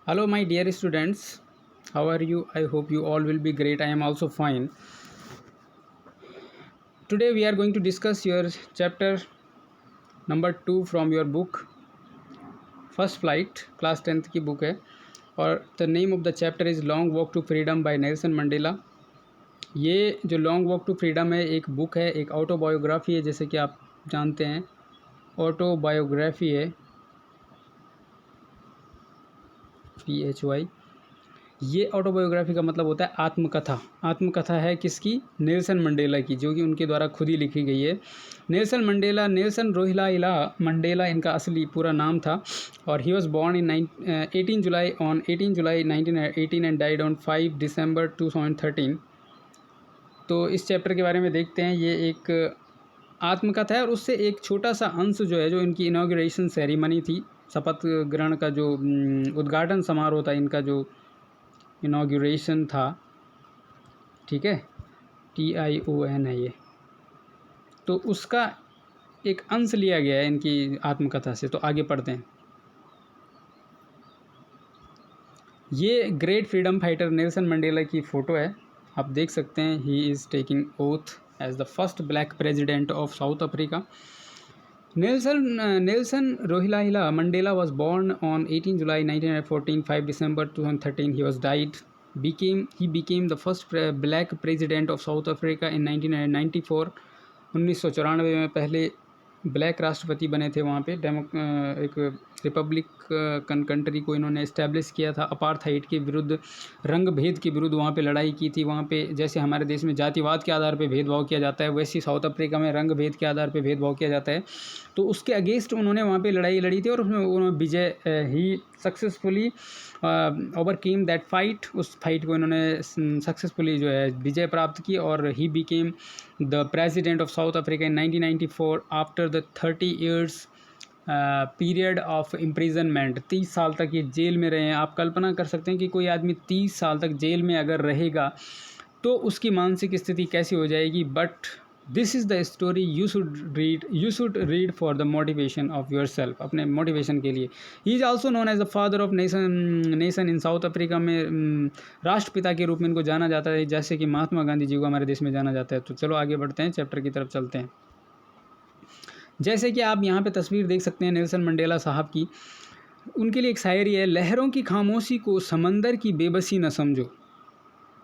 Hello, my dear students. How are you? I hope you all will be great. I am also fine. Today, we are going to discuss your chapter number 2 from your book First Flight, class 10th की book है और the name of the chapter is Long Walk to Freedom by Nelson Mandela. ये जो long walk to freedom है एक book है, एक autobiography है, जैसे कि आप जानते हैं ऑटोबायोग्राफी है PHY। ये ऑटोबायोग्राफी का मतलब होता है आत्मकथा। आत्मकथा है किसकी? नेल्सन मंडेला की, जो कि उनके द्वारा खुद ही लिखी गई है। नेल्सन मंडेला, नेल्सन रोहिलाइला मंडेला इनका असली पूरा नाम था और he was born in 18 July 1918 and died on 5 दिसंबर 2013। तो इस चैप्टर के बारे में देखते हैं। ये एक आत्मकथा है और उससे एक छोटा सा अंश जो है, जो इनकी इनॉग्रेशन सेरेमनी थी, शपथ ग्रहण का जो उद्घाटन समारोह था, इनका जो इनॉग्रेशन था, ठीक है, TION है ये, तो उसका एक अंश लिया गया है इनकी आत्मकथा से। तो आगे पढ़ते हैं। ये great freedom fighter Nelson Mandela की फ़ोटो है, आप देख सकते हैं। He is taking oath as the first black president of South Africa. Nelson Rolihlahla Mandela was born on 18 July 1914, 5 December 2013. He became the first black president of South Africa in 1994. 1994 में पहले black राष्ट्रपति बने थे वहाँ पे। एक Republic country को इन्होंने इस्टेब्लिश किया था। अपार्थाइड के विरुद्ध, रंग भेद के विरुद्ध वहाँ पे लड़ाई की थी। वहाँ पे जैसे हमारे देश में जातिवाद के आधार पे भेदभाव किया जाता है, वैसे साउथ अफ्रीका में रंग भेद के आधार पे भेदभाव किया जाता है। तो उसके अगेंस्ट उन्होंने वहाँ पे लड़ाई लड़ी थी और उसमें उन्होंने विजय ही सक्सेसफुली ओवरकेम दैट फाइट। उस फाइट को इन्होंने सक्सेसफुली जो है विजय प्राप्त की और he became the president of South Africa in 1994 after the 30 years period of imprisonment. 30 साल तक ये जेल में रहे हैं। आप कल्पना कर सकते हैं कि कोई आदमी 30 साल तक जेल में अगर रहेगा तो उसकी मानसिक स्थिति कैसी हो जाएगी। But this is the story you should read for the motivation of yourself, अपने मोटिवेशन के लिए। He is also known as the father of nation in South Africa में राष्ट्रपिता के रूप में इनको जाना जाता है, जैसे कि महात्मा गांधी जी को हमारे देश में जाना जाता है। तो चलो आगे बढ़ते हैं, चैप्टर की तरफ चलते हैं। जैसे कि आप यहाँ पे तस्वीर देख सकते हैं नेल्सन मंडेला साहब की। उनके लिए एक शायरी है, लहरों की खामोशी को समंदर की बेबसी न समझो।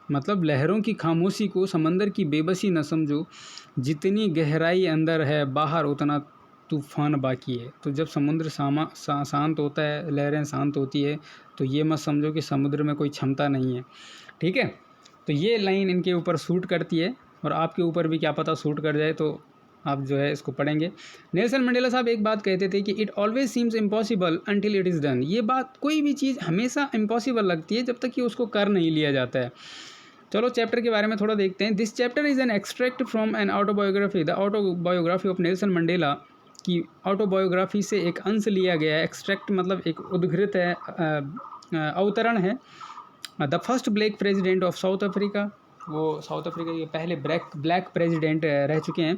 मतलब लहरों की खामोशी को समंदर की बेबसी न समझो, जितनी गहराई अंदर है बाहर उतना तूफान बाकी है। तो जब समुद्र शांत होता है, लहरें शांत होती है, तो ये मत समझो कि समुद्र में कोई क्षमता नहीं है, ठीक है। तो ये लाइन इनके ऊपर सूट करती है और आपके ऊपर भी क्या पता सूट कर जाए, तो आप जो है इसको पढ़ेंगे। नेल्सन मंडेला साहब एक बात कहते थे कि it always seems impossible until it is done. ये बात, कोई भी चीज़ हमेशा इम्पॉसिबल लगती है जब तक कि उसको कर नहीं लिया जाता है। चलो चैप्टर के बारे में थोड़ा देखते हैं। This chapter is an extract from an autobiography. The autobiography of Nelson Mandela की ऑटोबायोग्राफी से एक अंश लिया गया है। एक्सट्रैक्ट मतलब एक उद्धृत है, अवतरण है। The first black president of South Africa, वो साउथ अफ्रीका के पहले ब्लैक प्रेजिडेंट रह चुके हैं।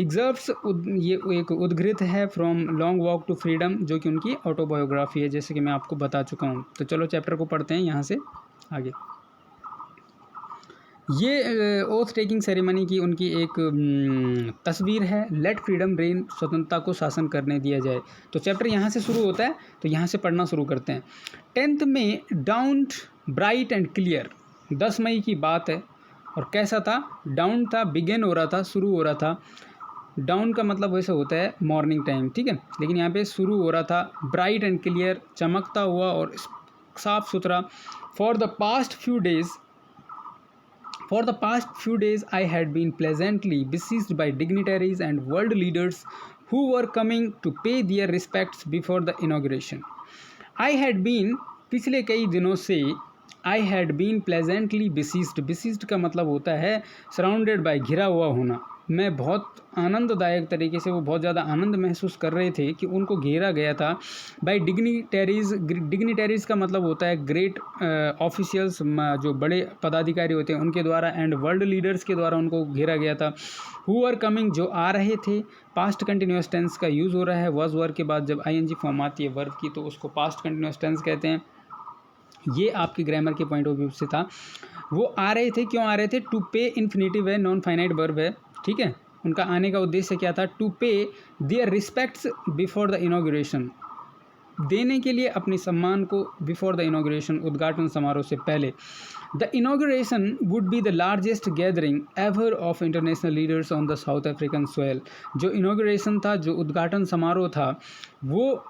एग्जर्व्स, ये एक उद्धृत है from long walk to freedom, जो कि उनकी ऑटोबायोग्राफी है, जैसे कि मैं आपको बता चुका हूँ। तो चलो चैप्टर को पढ़ते हैं यहाँ से आगे। ये ओथ टेकिंग सेरेमनी की उनकी एक तस्वीर है। लेट फ्रीडम रेन, स्वतंत्रता को शासन करने दिया जाए। तो चैप्टर यहाँ से शुरू होता है, तो यहाँ से पढ़ना शुरू करते हैं। 10 मई डाउन ब्राइट एंड क्लियर। 10 मई की बात है और कैसा था? डाउन था, बिगिन हो रहा था, शुरू हो रहा था। डाउन का मतलब वैसे होता है मॉर्निंग टाइम, ठीक है, लेकिन यहाँ पे शुरू हो रहा था। ब्राइट एंड क्लियर, चमकता हुआ और साफ सुथरा। For the past few days, I had been pleasantly besieged by dignitaries and world leaders who were coming to pay their respects before the inauguration. पिछले कई दिनों से I had been pleasantly besieged। besieged का मतलब होता है surrounded by, घिरा हुआ होना। मैं बहुत आनंददायक तरीके से, वो बहुत ज़्यादा आनंद महसूस कर रहे थे कि उनको घेरा गया था बाय डिग्निटरीज़। डिग्निटरीज़ का मतलब होता है ग्रेट ऑफिशियल्स, जो बड़े पदाधिकारी होते हैं उनके द्वारा, एंड वर्ल्ड लीडर्स के द्वारा उनको घेरा गया था। हु आर कमिंग, जो आ रहे थे। पास्ट कंटिन्यूस टेंस का यूज़ हो रहा है। वॉज वर्ब के बाद जब ING फॉर्म आती है वर्ब की, तो उसको पास्ट कंटिन्यूस टेंस कहते हैं। ये आपके ग्रामर के पॉइंट ऑफ व्यू से था। वो आ रहे थे, क्यों आ रहे थे? टू पे इन्फिनेटिव है, नॉन फाइनाइट वर्ब है, ठीक है। उनका आने का उद्देश्य क्या था? To pay their respects before the inauguration, देने के लिए अपने सम्मान को बिफोर द इनॉग्रेशन, उद्घाटन समारोह से पहले। The inauguration would be the largest gathering ever of international leaders on the south African soil. जो इनॉग्रेशन था, जो उद्घाटन समारोह था, वो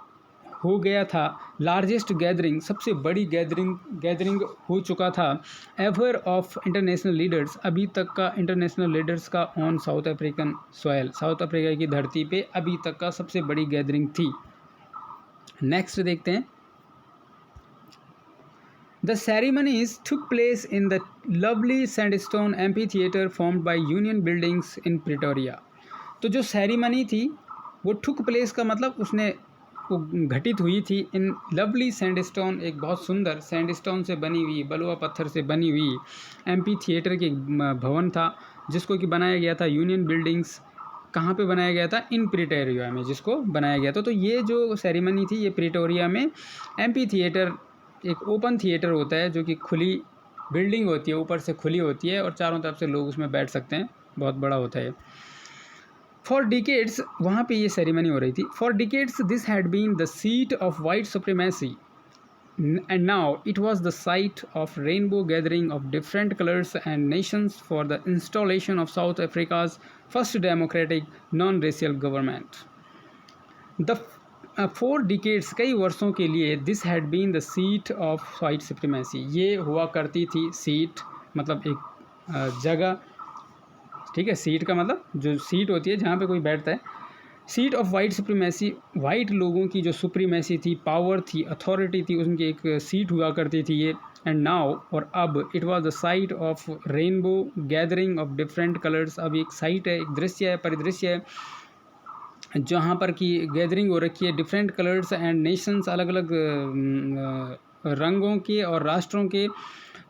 हो गया था लार्जेस्ट गैदरिंग, सबसे बड़ी गैदरिंग हो चुका था एवर ऑफ इंटरनेशनल लीडर्स, अभी तक का इंटरनेशनल लीडर्स का on south African soil, south Africa की धरती पे अभी तक का सबसे बड़ी गैदरिंग थी। नेक्स्ट देखते हैं। The ceremonies took place in the lovely sandstone amphitheater formed by Union Buildings in Pretoria। तो जो सेरेमनी थी वो took place का मतलब उसने वो घटित हुई थी इन लवली सैंडस्टोन, एक बहुत सुंदर सैंडस्टोन से बनी हुई, बलुआ पत्थर से बनी हुई एम्पी थिएटर के भवन था, जिसको कि बनाया गया था यूनियन बिल्डिंग्स। कहाँ पे बनाया गया था? इन प्रिटोरिया में, जिसको बनाया गया था। तो ये जो सेरेमनी थी ये प्रिटोरिया में एम्पी थिएटर, एक ओपन थिएटर होता है जो कि खुली बिल्डिंग होती है, ऊपर से खुली होती है और चारों तरफ से लोग उसमें बैठ सकते हैं, बहुत बड़ा होता है। फॉर डिकेड्स वहाँ पे ये सेरेमनी हो रही थी। For decades this had been the seat of white supremacy and now it was the site of rainbow gathering of different colors and nations for the installation of South Africa's first democratic non-racial government. The four decades, कई वर्षों के लिए, this had been the seat of white supremacy, ये हुआ करती थी seat, मतलब एक जगह, ठीक है। सीट का मतलब जो सीट होती है जहाँ पे कोई बैठता है, seat of white supremacy, white लोगों की जो सुप्रीमेसी थी, पावर थी, अथॉरिटी थी, उनकी एक सीट हुआ करती थी ये। एंड नाउ, और अब, it was the site of rainbow gathering of different colours, अब एक साइट है, एक दृश्य है, परिदृश्य है, जहाँ पर की गैदरिंग हो रखी है डिफरेंट कलर्स एंड नेशंस, अलग अलग रंगों के और राष्ट्रों के।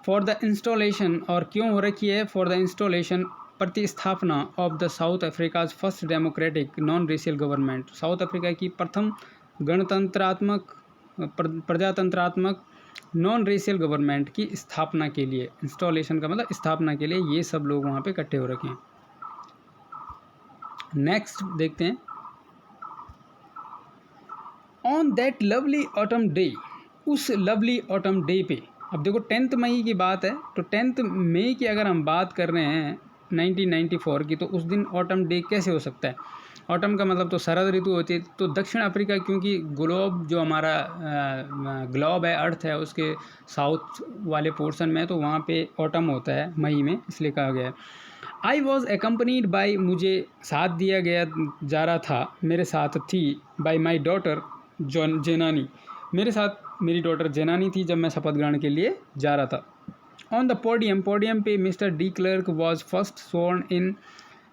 फॉर द इंस्टॉलेशन, और क्यों हो रखी है? फॉर द इंस्टॉलेशन, प्रतिस्थापना of the South Africa's first democratic non racial government, South Africa की प्रथम गणतंत्रात्मक, प्रजातंत्रात्मक नॉन रेशियल गवर्नमेंट की स्थापना के लिए। इंस्टॉलेशन का मतलब स्थापना के लिए, ये सब लोग वहाँ पे इकट्ठे हो रखे हैं। नेक्स्ट देखते हैं। On that lovely autumn day, उस लवली ऑटम डे पे, अब देखो 10 मई की बात है, तो 10 मई की अगर हम बात कर रहे हैं 1994 की, तो उस दिन ऑटम डे कैसे हो सकता है? ऑटम का मतलब तो शरद ऋतु होती है। तो दक्षिण अफ्रीका, क्योंकि ग्लोब जो हमारा ग्लोब है, अर्थ है, उसके साउथ वाले पोर्शन में, तो वहाँ पे ऑटम होता है मई में, इसलिए कहा गया है। आई वॉज एकम्पनीड बाई, मुझे साथ दिया गया जा रहा था, मेरे साथ थी, बाई माई डॉटर जेनानी, मेरे साथ मेरी डॉटर जेनानी थी जब मैं शपथ ग्रहण के लिए जा रहा था। ऑन द पोडियम, पोडियम पे mister de Klerk was first sworn in,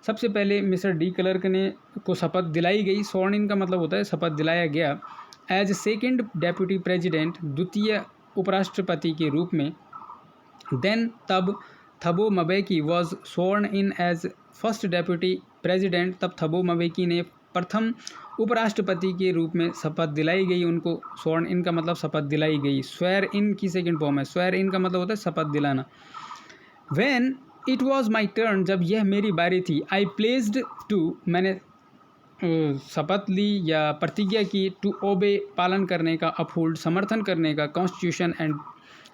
सबसे पहले मिस्टर डी क्लर्क ने को शपथ दिलाई गई। स्वॉर्न इन का मतलब होता है शपथ दिलाया गया। एज सेकेंड डेप्यूटी प्रेजिडेंट, द्वितीय उपराष्ट्रपति के रूप में। देन तब Thabo Mbeki was sworn in as first deputy president, तब थबो मबेकी ने प्रथम उपराष्ट्रपति के रूप में शपथ दिलाई गई उनको। स्वर्ण इन का मतलब शपथ दिलाई गई। स्वेर इन की सेकंड फॉर्म है। स्वेर इन का मतलब होता है शपथ दिलाना। When it was my turn, जब यह मेरी बारी थी। आई प्लेस्ड टू, मैंने शपथ ली या प्रतिज्ञा की। टू ओबे, पालन करने का। अपहोल्ड, समर्थन करने का। कॉन्स्टिट्यूशन एंड,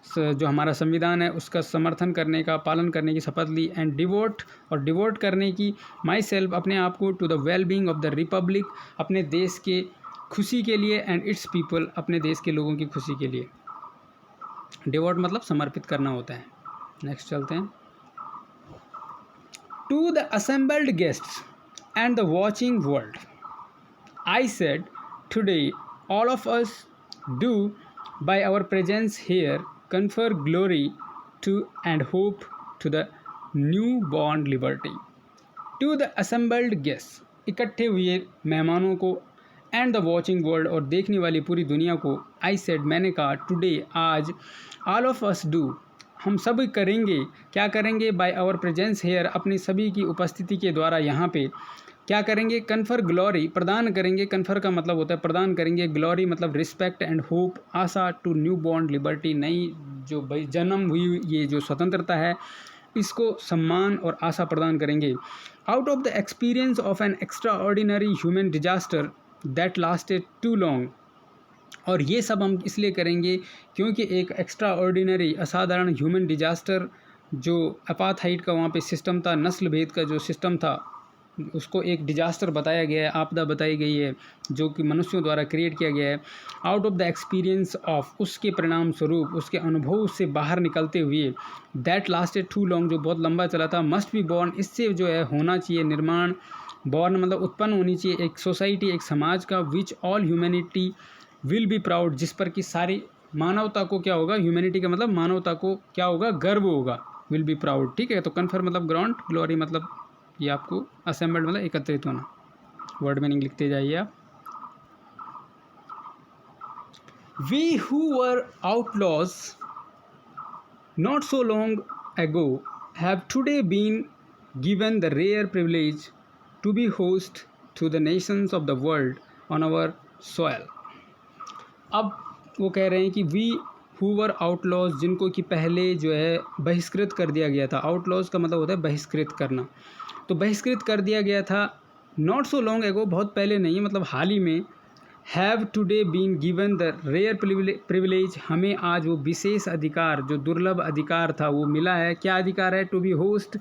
जो हमारा संविधान है उसका समर्थन करने का, पालन करने की शपथ ली। एंड डिवोट, और डिवोट करने की। माई सेल्फ, अपने आप को। To the well being of the republic, अपने देश के खुशी के लिए। एंड इट्स पीपल, अपने देश के लोगों की खुशी के लिए। डिवोट मतलब समर्पित करना होता है। नेक्स्ट चलते हैं। To the assembled guests and the watching world I said, today all of us do by our presence here confer glory to and hope to the newborn liberty. To the assembled guests, इकट्ठे हुए मेहमानों को। and the watching world, और देखने वाली पूरी दुनिया को। I said, मैंने कहा। today, आज। all of us do, हम सब करेंगे। क्या करेंगे? by our presence here, अपनी सभी की उपस्थिति के द्वारा यहाँ पे। क्या करेंगे, कन्फर ग्लोरी, प्रदान करेंगे, कन्फर का मतलब होता है प्रदान करेंगे, ग्लोरी मतलब रिस्पेक्ट एंड होप, आशा, टू न्यू बॉर्न लिबर्टी, नई जो भाई जन्म हुई ये जो स्वतंत्रता है इसको सम्मान और आशा प्रदान करेंगे। Out of the experience of an extra ordinary human disaster that lasted too long, और ये सब हम इसलिए करेंगे क्योंकि एक एक्स्ट्रा ऑर्डिनरी असाधारण ह्यूमन डिजास्टर जो अपार्थाइड का वहाँ पे सिस्टम था, नस्ल भेद का जो सिस्टम था उसको एक डिजास्टर बताया गया है, आपदा बताई गई है जो कि मनुष्यों द्वारा क्रिएट किया गया है। Out of the experience of, उसके परिणाम स्वरूप, उसके अनुभव से बाहर निकलते हुए, दैट लास्टेड टू लॉन्ग, जो बहुत लंबा चला था, मस्ट बी बॉर्न, इससे जो है होना चाहिए निर्माण, बॉर्न मतलब उत्पन्न होनी चाहिए एक सोसाइटी, एक समाज का, which all humanity will be proud, जिस पर कि सारी मानवता को क्या होगा, ह्यूमैनिटी का मतलब मानवता को क्या होगा, गर्व होगा, विल बी प्राउड। ठीक है, तो कन्फर मतलब ग्राउंड, ग्लोरी मतलब ये आपको असेंबल्ड मतलब एकत्रित होना, वर्ड मीनिंग लिखते जाइए आप। We who were outlaws not so long ago have today been given the rare privilege to be host to the nations of the world on our soil। अब वो कह रहे हैं कि वी हु वर आउटलॉज, जिनको कि पहले जो है बहिष्कृत कर दिया गया था, आउटलॉज का मतलब होता है बहिष्कृत करना, तो बहिष्कृत कर दिया गया था, नॉट सो लॉन्ग एगो, बहुत पहले नहीं, मतलब हाल ही में, have today been given the rare privilege, हमें आज वो विशेष अधिकार, जो दुर्लभ अधिकार था वो मिला है। क्या अधिकार है, टू बी होस्ट,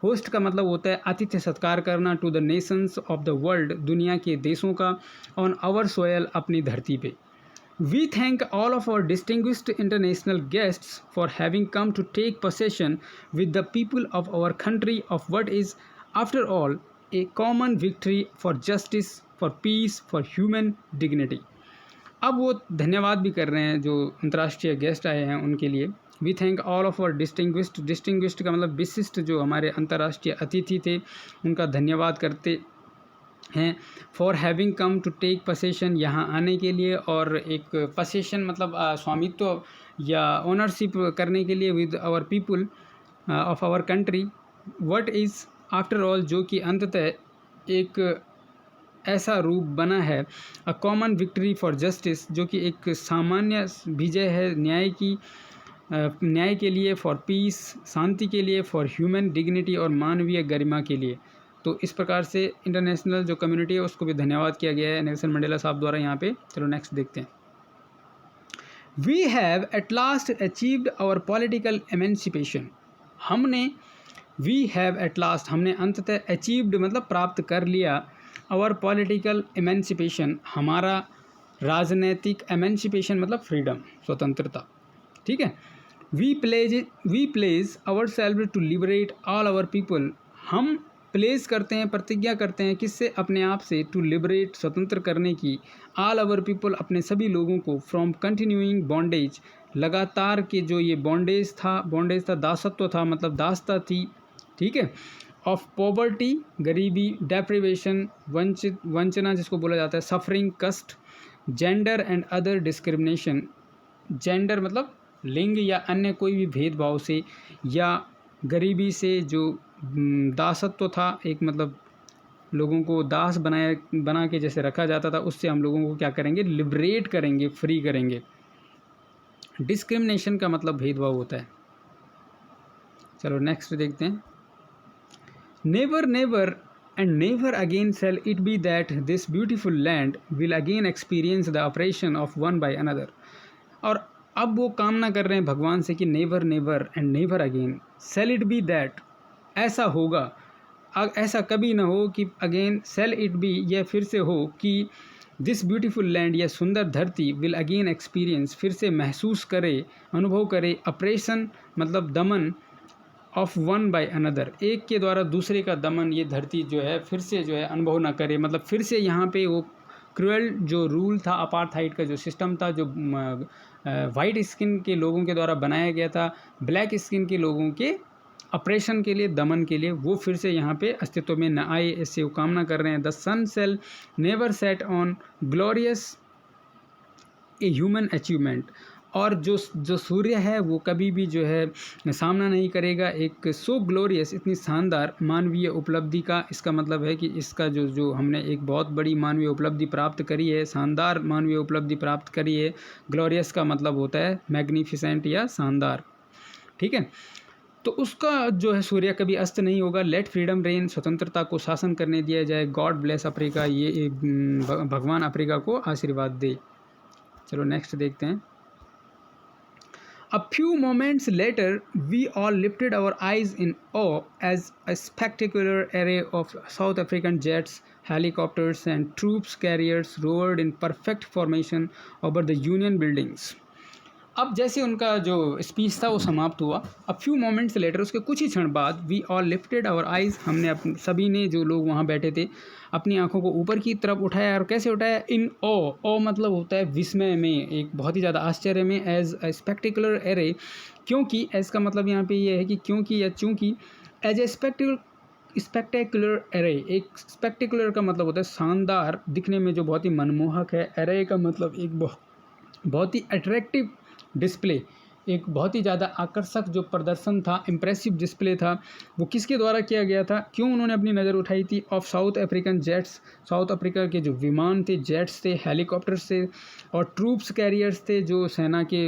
होस्ट का मतलब होता है आतिथ्य सत्कार करना, to the nations of the world, दुनिया के देशों का, ऑन आवर सोयल, अपनी धरती पे। We thank all of our distinguished international guests for having come to take possession with the people of our country of what is, after all, a common victory for justice, for peace, for human dignity। अब वो धन्यवाद भी कर रहे हैं जो अंतर्राष्ट्रीय guest आए हैं उनके लिए। We thank all of our distinguished, distinguished का मतलब विशिष्ट, जो हमारे अंतर्राष्ट्रीय अतिथि थे उनका धन्यवाद करते हैं, for having come to take possession, यहाँ आने के लिए, और एक पोसेशन मतलब स्वामित्व या ओनरशिप करने के लिए, with our people of our country, what is after all, जो कि अंततः एक ऐसा रूप बना है, a common victory for justice, जो कि एक सामान्य विजय है न्याय की, न्याय के लिए, फॉर पीस, शांति के लिए, फॉर ह्यूमन डिग्निटी, और मानवीय गरिमा के लिए। तो इस प्रकार से इंटरनेशनल जो कम्युनिटी है उसको भी धन्यवाद किया गया है नेल्सन मंडेला साहब द्वारा यहाँ पे। चलो नेक्स्ट देखते हैं। We have at last achieved our political emancipation, हमने, वी हैव एट लास्ट, हमने अंततः अचीव्ड मतलब प्राप्त कर लिया, आवर पॉलिटिकल एमेंसिपेशन, हमारा राजनैतिक, एमेंसिपेशन मतलब फ्रीडम, स्वतंत्रता। ठीक है, we pledge our self to liberate all our people, हम प्लेस करते हैं, प्रतिज्ञा करते हैं, किससे, अपने आप से, टू लिबरेट, स्वतंत्र करने की, ऑल आवर पीपल, अपने सभी लोगों को, फ्रॉम कंटिन्यूइंग बॉन्डेज, लगातार के जो ये बॉन्डेज था, दासत्व था मतलब दासता थी, ठीक है, ऑफ पॉवर्टी, गरीबी, डेप्रिवेशन, वंचना जिसको बोला जाता है, सफरिंग, कष्ट, gender and other discrimination, gender मतलब लिंग या अन्य कोई भी भेदभाव से, या गरीबी से, जो दासत्व था, एक मतलब लोगों को दास बना के जैसे रखा जाता था, उससे हम लोगों को क्या करेंगे, लिबरेट करेंगे, फ्री करेंगे। डिस्क्रिमिनेशन का मतलब भेदभाव होता है। चलो नेक्स्ट देखते हैं। Never never and never again shall it be that this beautiful land will again experience the operation of one by another, और अब वो कामना कर रहे हैं भगवान से कि never never and never again shall it be that, ऐसा होगा, ऐसा कभी ना हो कि अगेन सेल इट बी, यह फिर से हो कि दिस ब्यूटीफुल लैंड, यह सुंदर धरती, विल अगेन एक्सपीरियंस, फिर से महसूस करे, अनुभव करे, ऑपरेशन मतलब दमन, ऑफ वन बाय अनदर, एक के द्वारा दूसरे का दमन, ये धरती जो है फिर से जो है अनुभव ना करे, मतलब फिर से यहाँ पे वो क्रूअल जो रूल था, अपार्थाइड का जो सिस्टम था, जो वाइट स्किन के लोगों के द्वारा बनाया गया था ब्लैक स्किन के लोगों के ऑपरेशन के लिए, दमन के लिए, वो फिर से यहाँ पे अस्तित्व में न आए, इससे वो कामना कर रहे हैं। The sun shall never set on glorious a human achievement, और जो सूर्य है वो कभी भी जो है सामना नहीं करेगा एक सो ग्लोरियस, इतनी शानदार मानवीय उपलब्धि का। इसका मतलब है कि इसका जो हमने एक बहुत बड़ी मानवीय उपलब्धि प्राप्त करी है, शानदार मानवीय उपलब्धि प्राप्त करी है। ग्लोरियस का मतलब होता है मैग्निफिसेंट या शानदार, ठीक है। तो उसका जो है सूर्य कभी अस्त नहीं होगा। लेट फ्रीडम रेन, स्वतंत्रता को शासन करने दिया जाए। गॉड ब्लेस अफ्रीका, ये भगवान अफ्रीका को आशीर्वाद दे। चलो नेक्स्ट देखते हैं। A few moments later, we all lifted our eyes in awe as a spectacular array of South African jets, helicopters, and troops carriers roared in perfect formation over the Union buildings. अब जैसे उनका जो speech था वो समाप्त हुआ, a few moments later, उसके कुछ ही क्षण बाद, we all lifted our eyes, हमने सभी ने जो लोग वहाँ बैठे थे अपनी आंखों को ऊपर की तरफ उठाया। और कैसे उठाया? इन ओ मतलब होता है विस्मय में, एक बहुत ही ज़्यादा आश्चर्य में। एज अ स्पेक्टिकुलर एरे, क्योंकि एज का मतलब यहाँ पे ये है कि क्योंकि या चूँकि। एज ए स्पेक्टेकुलर एरे, एक स्पेक्टिकुलर का मतलब होता है शानदार, दिखने में जो बहुत ही मनमोहक है। एरे का मतलब एक बहुत ही अट्रैक्टिव डिस्प्ले, एक बहुत ही ज़्यादा आकर्षक जो प्रदर्शन था, इम्प्रेसिव डिस्प्ले था, वो किसके द्वारा किया गया था? क्यों उन्होंने अपनी नज़र उठाई थी? Of south African jets, south Africa के जो विमान थे, जेट्स थे, हेलीकॉप्टर्स थे, और ट्रूप्स कैरियर्स थे, जो सेना के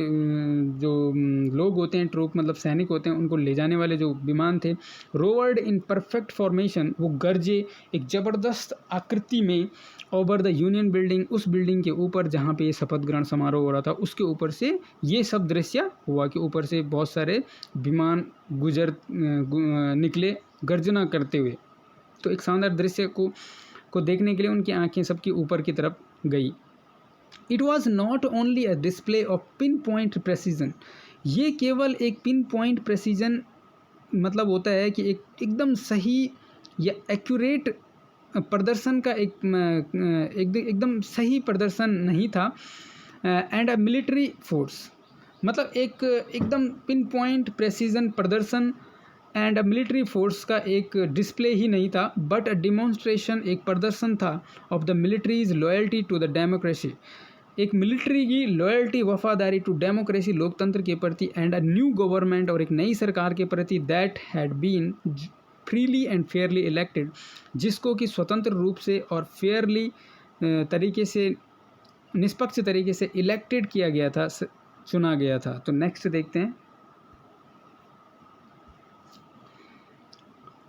जो लोग होते हैं, ट्रूप मतलब सैनिक होते हैं, उनको ले जाने वाले जो विमान थे। रोवर्ड इन परफेक्ट फॉर्मेशन, वो गरजे एक ज़बरदस्त आकृति में ओवर द यूनियन बिल्डिंग, उस बिल्डिंग के ऊपर जहाँ पे ये शपथ ग्रहण समारोह हो रहा था, उसके ऊपर से ये सब दृश्य हुआ कि ऊपर से बहुत सारे विमान निकले गर्जना करते हुए। तो एक शानदार दृश्य को देखने के लिए उनकी आंखें सबकी ऊपर की तरफ गई। It was not only a display of pin point precision, ये केवल एक पिन पॉइंट प्रेसिजन मतलब होता है कि एकदम सही या एक्यूरेट प्रदर्शन का एकदम सही प्रदर्शन नहीं था। एंड अ मिलिट्री फोर्स, मतलब एकदम पिन पॉइंट प्रेसिजन प्रदर्शन एंड अ मिलिट्री फोर्स का एक डिस्प्ले ही नहीं था, बट अ डिमॉन्स्ट्रेशन, एक प्रदर्शन था of the military's loyalty to the democracy, एक मिलिट्री की लॉयल्टी, वफादारी टू डेमोक्रेसी, लोकतंत्र के प्रति, एंड अ न्यू गवर्नमेंट, और एक नई सरकार के प्रति, that had been freely and fairly elected, जिसको कि स्वतंत्र रूप से और फेयरली तरीके से, निष्पक्ष तरीके से इलेक्टेड किया गया था, चुना गया था। तो नेक्स्ट देखते हैं।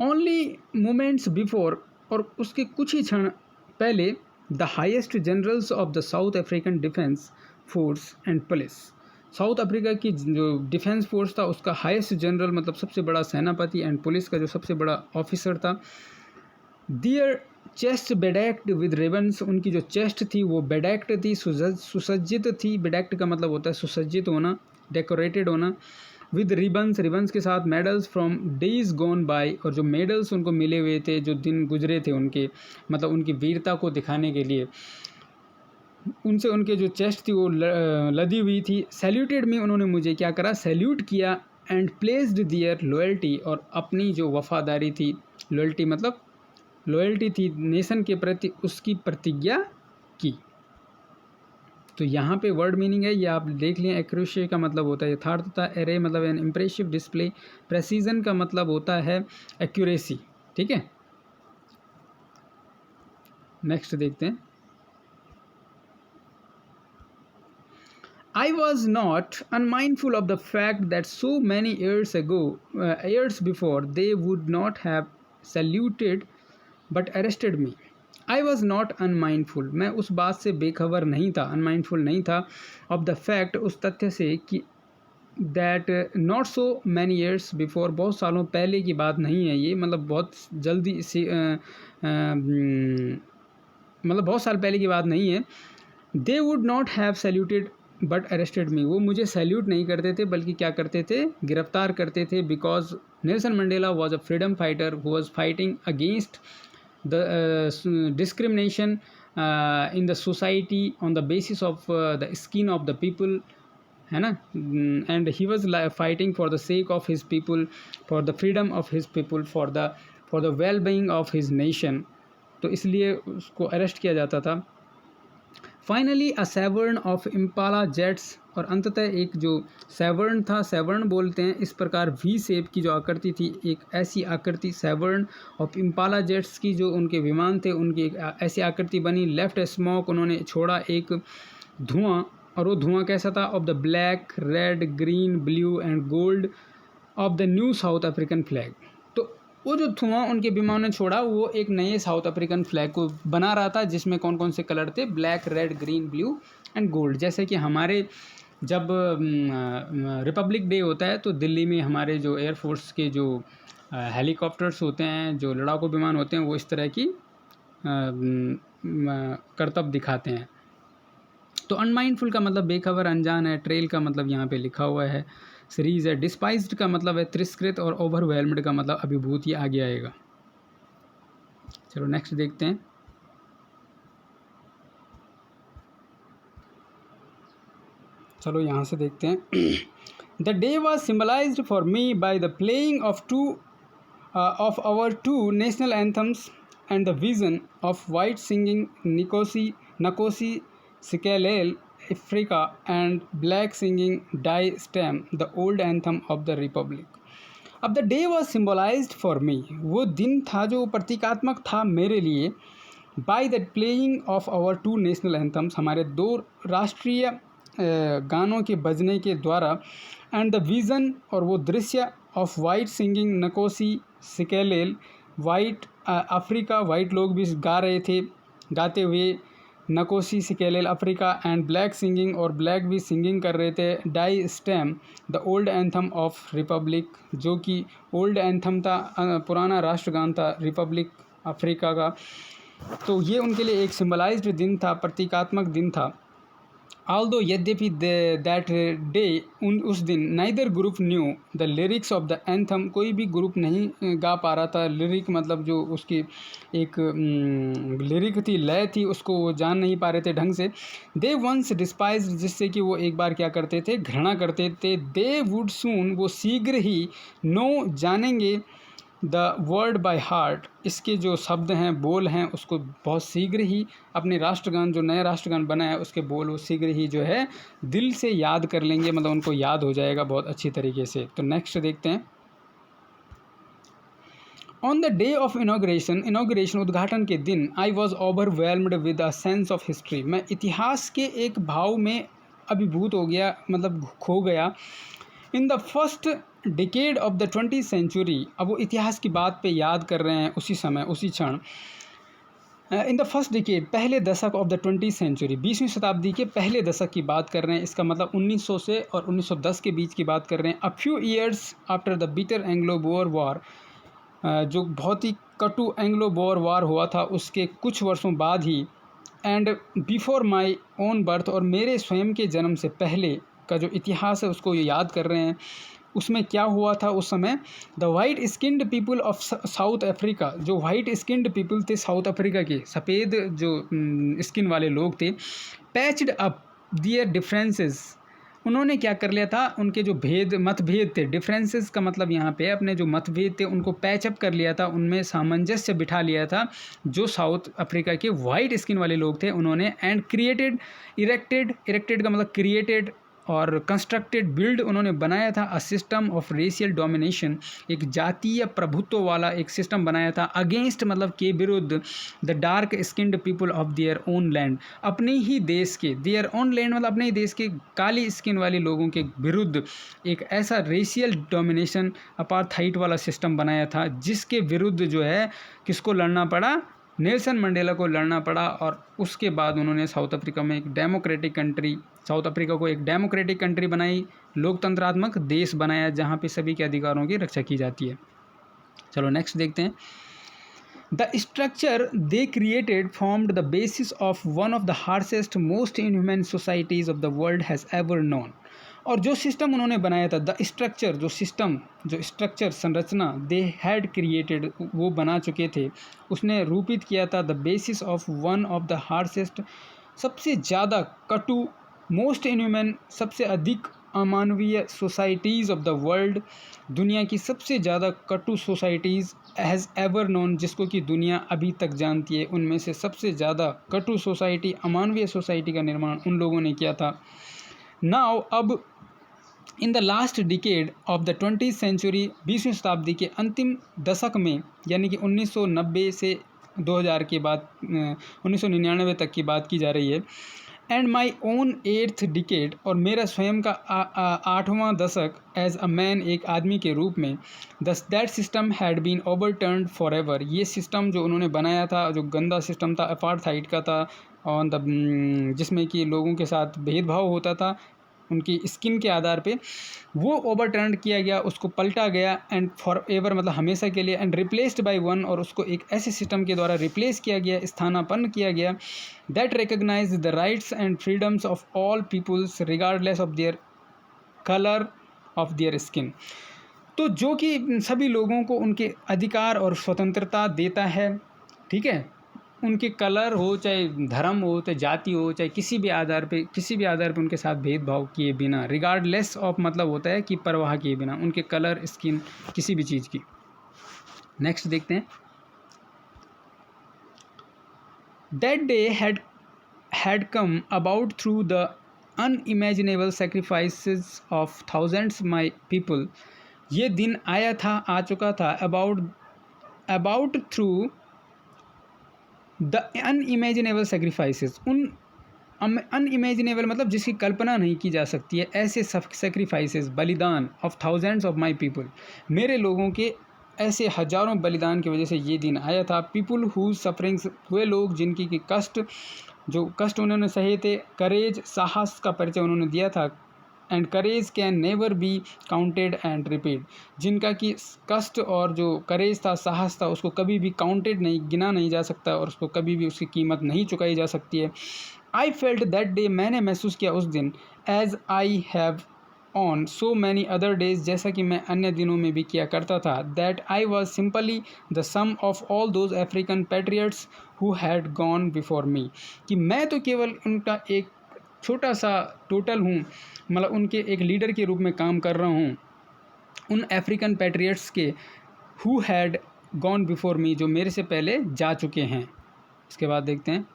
ओनली मोमेंट्स बिफोर, और उसके कुछ ही क्षण पहले, the highest generals of the south African defence force and police, south Africa की जो डिफेंस फोर्स था उसका हाईएस्ट जनरल मतलब सबसे बड़ा सेनापति, एंड पुलिस का जो सबसे बड़ा ऑफिसर था, दियर चेस्ट बेडेक्ट विद रिबन्स, उनकी जो चेस्ट थी वो बेडेक्ट थी, सुसज्जित थी। बेडेक्ट का मतलब होता है सुसज्जित होना, डेकोरेटेड होना। विद रिबन्स, रिबन्स के साथ medals from days gone by, और जो मेडल्स उनको मिले हुए थे, जो दिन गुजरे थे उनके, मतलब उनकी वीरता को दिखाने के लिए, उनसे उनके जो चेस्ट थी वो लदी हुई थी। सैल्यूटेड मी, उन्होंने मुझे क्या करा? सैल्यूट किया। एंड प्लेस्ड दियर लॉयल्टी, और अपनी जो वफादारी थी, लॉयल्टी मतलब लॉयल्टी थी नेशन के प्रति, उसकी प्रतिज्ञा की। तो यहाँ पे वर्ड मीनिंग है ये आप देख लें। एक्यूरेसी का मतलब होता है यथार्थता, एरे मतलब एन इम्प्रेसिव डिस्प्ले, प्रेसिजन का मतलब होता है एक्यूरेसी, ठीक है। नेक्स्ट देखते हैं। I was not unmindful of the fact that so many years before, they would not have saluted but arrested me. I was not unmindful, मैं उस बात से बेखबर नहीं था, unmindful नहीं था, of the fact, उस तथ्य से कि that not so many years before, बहुत सालों पहले की बात नहीं है ये, मतलब बहुत जल्दी से मतलब बहुत साल पहले की बात नहीं है। They would not have saluted but arrested me, वो मुझे सैल्यूट नहीं करते थे बल्कि क्या करते थे? गिरफ्तार करते थे। Because Nelson Mandela was a freedom fighter who was fighting against the discrimination in the society on the basis of the skin of the people, है ना। And he was fighting for the sake of his people, for the freedom of his people, for the well being of his nation. तो इसलिए उसको arrest किया जाता था। Finally a Severn of Impala jets, और अंततः एक जो सेवर्न था, सेवर्न बोलते हैं इस प्रकार वी शेप की जो आकृति थी, एक ऐसी आकृति सेवर्न ऑफ इम्पाला जेट्स की, जो उनके विमान थे उनकी एक ऐसी आकृति बनी। लेफ्ट स्मोक, उन्होंने छोड़ा एक धुआं, और वो धुआं कैसा था? Of the black, red, green, blue and gold of the new south African flag. तो वो जो धुआं उनके विमान ने छोड़ा वो एक नए साउथ अफ्रीकन फ्लैग को बना रहा था, जिसमें कौन कौन से कलर थे? Black, red, green, blue and gold. जैसे कि हमारे जब रिपब्लिक डे होता है तो दिल्ली में हमारे जो एयरफोर्स के जो हेलीकॉप्टर्स होते हैं, जो लड़ाकू विमान होते हैं, वो इस तरह की करतब दिखाते हैं। तो अनमाइंडफुल का मतलब बेखबर, अनजान है। ट्रेल का मतलब यहाँ पे लिखा हुआ है, सीरीज है। डिस्पाइज्ड का मतलब है तिरस्कृत, और ओवरवेल्म्ड का मतलब अभिभूति आगे आएगा। चलो नेक्स्ट देखते हैं। चलो यहाँ से देखते हैं। The day was symbolised for me by the playing of our two national anthems and the vision of white singing Nkosi Sikelel Africa and black singing Die Stem, the old anthem of the Republic. अब the day was symbolised for me, वो दिन था जो प्रतीकात्मक था मेरे लिए, by the playing of our two national anthems, हमारे दो राष्ट्रीय गानों के बजने के द्वारा, एंड द विज़न, और वो दृश्य, of white singing Nkosi Sikelel, white Africa, white लोग भी गा रहे थे, गाते हुए Nkosi Sikelel Africa, and black singing, और ब्लैक भी सिंगिंग कर रहे थे, Die Stem, the old anthem of republic, जो कि ओल्ड एंथम था, पुराना राष्ट्रगान था रिपब्लिक अफ्रीका का। तो ये उनके लिए एक सिम्बलाइज्ड दिन था, प्रतीकात्मक दिन था। ऑल्दो, यद्यपि दैट डे, उस दिन, neither group new the lyrics of the anthem, कोई भी ग्रुप नहीं गा पा रहा था। लिरिक मतलब जो उसकी एक लिरिक थी, लय थी, उसको वो जान नहीं पा रहे थे ढंग से। दे वंस डिस्पाइज, जिससे कि वो एक बार क्या करते थे? घृणा करते थे। दे वुड सून, वो शीघ्र ही, नो, जानेंगे, द वर्ड बाय हार्ट, इसके जो शब्द हैं, बोल हैं, उसको बहुत शीघ्र ही अपने राष्ट्रगान, जो नया राष्ट्रगान बना है उसके बोल वो शीघ्र ही जो है दिल से याद कर लेंगे, मतलब उनको याद हो जाएगा बहुत अच्छी तरीके से। तो नेक्स्ट देखते हैं। On the day of inauguration, उद्घाटन के दिन, I was overwhelmed with a sense of history, मैं इतिहास के एक भाव में अभिभूत हो गया, मतलब खो गया। In the first decade of the 20th century, अब वो इतिहास की बात पे याद कर रहे हैं उसी समय, उसी क्षण। इन द फर्स्ट डिकेड, पहले दशक ऑफ द 20th सेंचुरी, 20वीं शताब्दी के पहले दशक की बात कर रहे हैं। इसका मतलब 1900 से और 1910 के बीच की बात कर रहे हैं। A few years after the bitter Anglo Boer war, जो बहुत ही कटु एंग्लो बोअर वार हुआ था उसके कुछ वर्षों बाद ही, and before my own birth, और मेरे स्वयं के जन्म से पहले का जो इतिहास है उसको ये याद कर रहे हैं। उसमें क्या हुआ था उस समय? The white skinned people of South Africa, जो वाइट स्किन्ड पीपल थे साउथ अफ्रीका के, सफ़ेद जो स्किन वाले लोग थे, पैच्ड अप दियर डिफरेंसेस, उन्होंने क्या कर लिया था? उनके जो मतभेद थे, डिफरेंसेस का मतलब यहाँ पे अपने जो मतभेद थे उनको पैचअप कर लिया था, उनमें सामंजस्य बिठा लिया था जो साउथ अफ्रीका के वाइट स्किन वाले लोग थे उन्होंने। एंड इरेक्टेड का मतलब क्रिएटेड, और कंस्ट्रक्टेड, बिल्ड, उन्होंने बनाया था a system of racial domination, एक जातीय प्रभुत्व वाला एक सिस्टम बनाया था, अगेंस्ट मतलब के विरुद्ध, the dark skinned people of their own land, अपने ही देश के, देयर ओन लैंड मतलब अपने ही देश के काली स्किन वाले लोगों के विरुद्ध एक ऐसा रेशियल डोमिनेशन, अपार्थाइड वाला सिस्टम बनाया था, जिसके विरुद्ध जो है किसको लड़ना पड़ा? नेल्सन मंडेला को लड़ना पड़ा। और उसके बाद उन्होंने साउथ अफ्रीका में एक डेमोक्रेटिक कंट्री, साउथ अफ्रीका को एक डेमोक्रेटिक कंट्री बनाई, लोकतंत्रात्मक देश बनाया जहाँ पे सभी के अधिकारों की रक्षा की जाती है। चलो नेक्स्ट देखते हैं। The structure they created formed the basis of one of the harshest most inhuman societies of the world has ever known, और जो सिस्टम उन्होंने बनाया था, द स्ट्रक्चर, जो सिस्टम, जो स्ट्रक्चर, संरचना, दे हैड क्रिएटेड, वो बना चुके थे, उसने रूपित किया था, the basis of one of the harshest, सबसे ज़्यादा कटु, मोस्ट इनह्यूमन, सबसे अधिक अमानवीय सोसाइटीज़ ऑफ द वर्ल्ड, दुनिया की सबसे ज़्यादा कटु सोसाइटीज़ हैज़ एवर नोन, जिसको कि दुनिया अभी तक जानती है, उनमें से सबसे ज़्यादा कटु सोसाइटी, अमानवीय सोसाइटी का निर्माण उन लोगों ने किया था। नाउ अब in the last decade of the 20th century, 20वीं शताब्दी के अंतिम दशक में, यानी कि 1990 से 2000 के बाद 1999 तक की बात की जा रही है। And my own 8th decade, और मेरा स्वयं का 8वां दशक, एज अ मैन, एक आदमी के रूप में, that system had been overturned for ever, ये सिस्टम जो उन्होंने बनाया था, जो गंदा सिस्टम था, अपार्थाइड का था, ऑन द जिसमें कि लोगों के साथ भेदभाव होता था उनकी स्किन के आधार पे, वो ओवरटर्न किया गया, उसको पलटा गया, एंड फॉर एवर मतलब हमेशा के लिए, एंड रिप्लेस्ड बाय वन, और उसको एक ऐसे सिस्टम के द्वारा रिप्लेस किया गया, स्थानापन्न किया गया, that recognise the rights and freedoms of all peoples regardless of their colour of their skin. तो जो कि सभी लोगों को उनके अधिकार और स्वतंत्रता देता है, ठीक है, उनके कलर हो, चाहे धर्म हो, चाहे जाति हो, चाहे किसी भी आधार पे उनके साथ भेदभाव किए बिना, रिगार्डलेस ऑफ मतलब होता है कि परवाह किए बिना, उनके कलर, स्किन, किसी भी चीज़ की। नेक्स्ट देखते हैं। That day had come about through the unimaginable sacrifices of thousands my people, ये दिन आया था, आ चुका था, about through the unimaginable sacrifices, उन अनइमेजिनेबल मतलब जिसकी कल्पना नहीं की जा सकती है, ऐसे सेक्रीफाइसेस, बलिदान, of thousands of my people, मेरे लोगों के ऐसे हजारों बलिदान की वजह से ये दिन आया था। पीपल हु सफरिंग्स, वे लोग जिनकी की जो कष्ट उन्होंने सहे थे, करेज, साहस का परिचय उन्होंने दिया था, and courage can never be counted and repeat, जिनका कि कष्ट और जो करेज था, साहस था, उसको कभी भी काउंटेड नहीं, गिना नहीं जा सकता, और उसको कभी भी उसकी कीमत नहीं चुकाई जा सकती है। आई फेल्ट दैट डे, मैंने महसूस किया उस दिन, as I have on so many other days, जैसा कि मैं अन्य दिनों में भी किया करता था, that I was simply the sum of all those African patriots who had gone before me, कि मैं तो केवल उनका एक छोटा सा टोटल हूँ, मतलब उनके एक लीडर के रूप में काम कर रहा हूँ, उन अफ्रीकन पैट्रियट्स के, हु हैड गॉन बिफोर मी, जो मेरे से पहले जा चुके हैं। इसके बाद देखते हैं।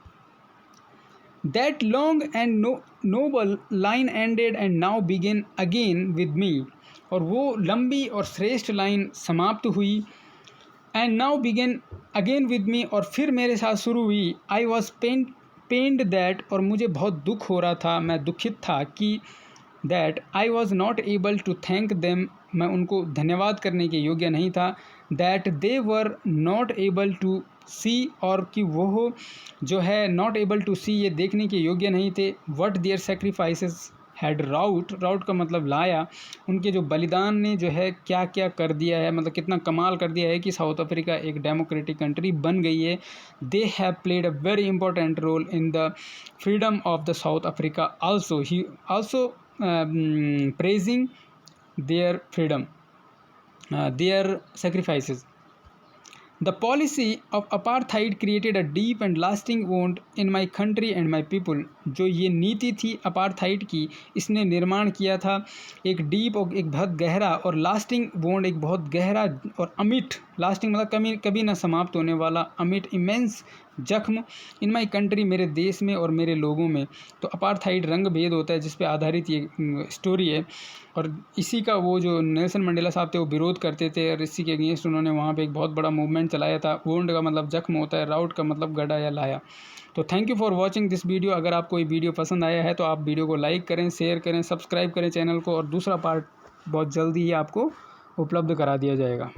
That long and noble line ended and now begin again with me, और वो लंबी और श्रेष्ठ लाइन समाप्त हुई, and now begin again with me, और फिर मेरे साथ शुरू हुई। आई वॉज पेन्ड दैट, और मुझे बहुत दुख हो रहा था, मैं दुखित था कि that I was not able to thank them, मैं उनको धन्यवाद करने के योग्य नहीं था, that they were not able to see, और कि वो जो है नॉट एबल टू सी, ये देखने के योग्य नहीं थे, व्हाट देयर सेक्रीफाइसेस हैड राउट का मतलब लाया, उनके जो बलिदान ने जो है क्या क्या कर दिया है, मतलब कितना कमाल कर दिया है कि साउथ अफ्रीका एक डेमोक्रेटिक कंट्री बन गई है। They have played a very important role in the freedom of the South Africa also, he also praising their freedom, their sacrifices. The policy of apartheid created a deep and lasting wound in my country and my people. जो ये नीति थी apartheid की, इसने निर्माण किया था एक डीप और एक बहुत गहरा और लास्टिंग वोंड, एक बहुत गहरा और अमिट, लास्टिंग मतलब कभी ना समाप्त होने वाला, अमिट इमेंस जख्म, इन माई कंट्री, मेरे देश में और मेरे लोगों में। तो अपार्थाइड रंग भेद होता है जिस पे आधारित ये स्टोरी है, और इसी का वो जो नेल्सन मंडेला साहब थे वो विरोध करते थे, और इसी के अगेंस्ट उन्होंने वहाँ पे एक बहुत बड़ा मूवमेंट चलाया था। वोंड का मतलब जख्म होता है, राउट का मतलब गड़ा या लाया। तो thank you for watching this video. अगर आपको ये वीडियो पसंद आया है तो आप वीडियो को लाइक करें, शेयर करें, सब्सक्राइब करें चैनल को, और दूसरा पार्ट बहुत जल्दी ही आपको उपलब्ध करा दिया जाएगा।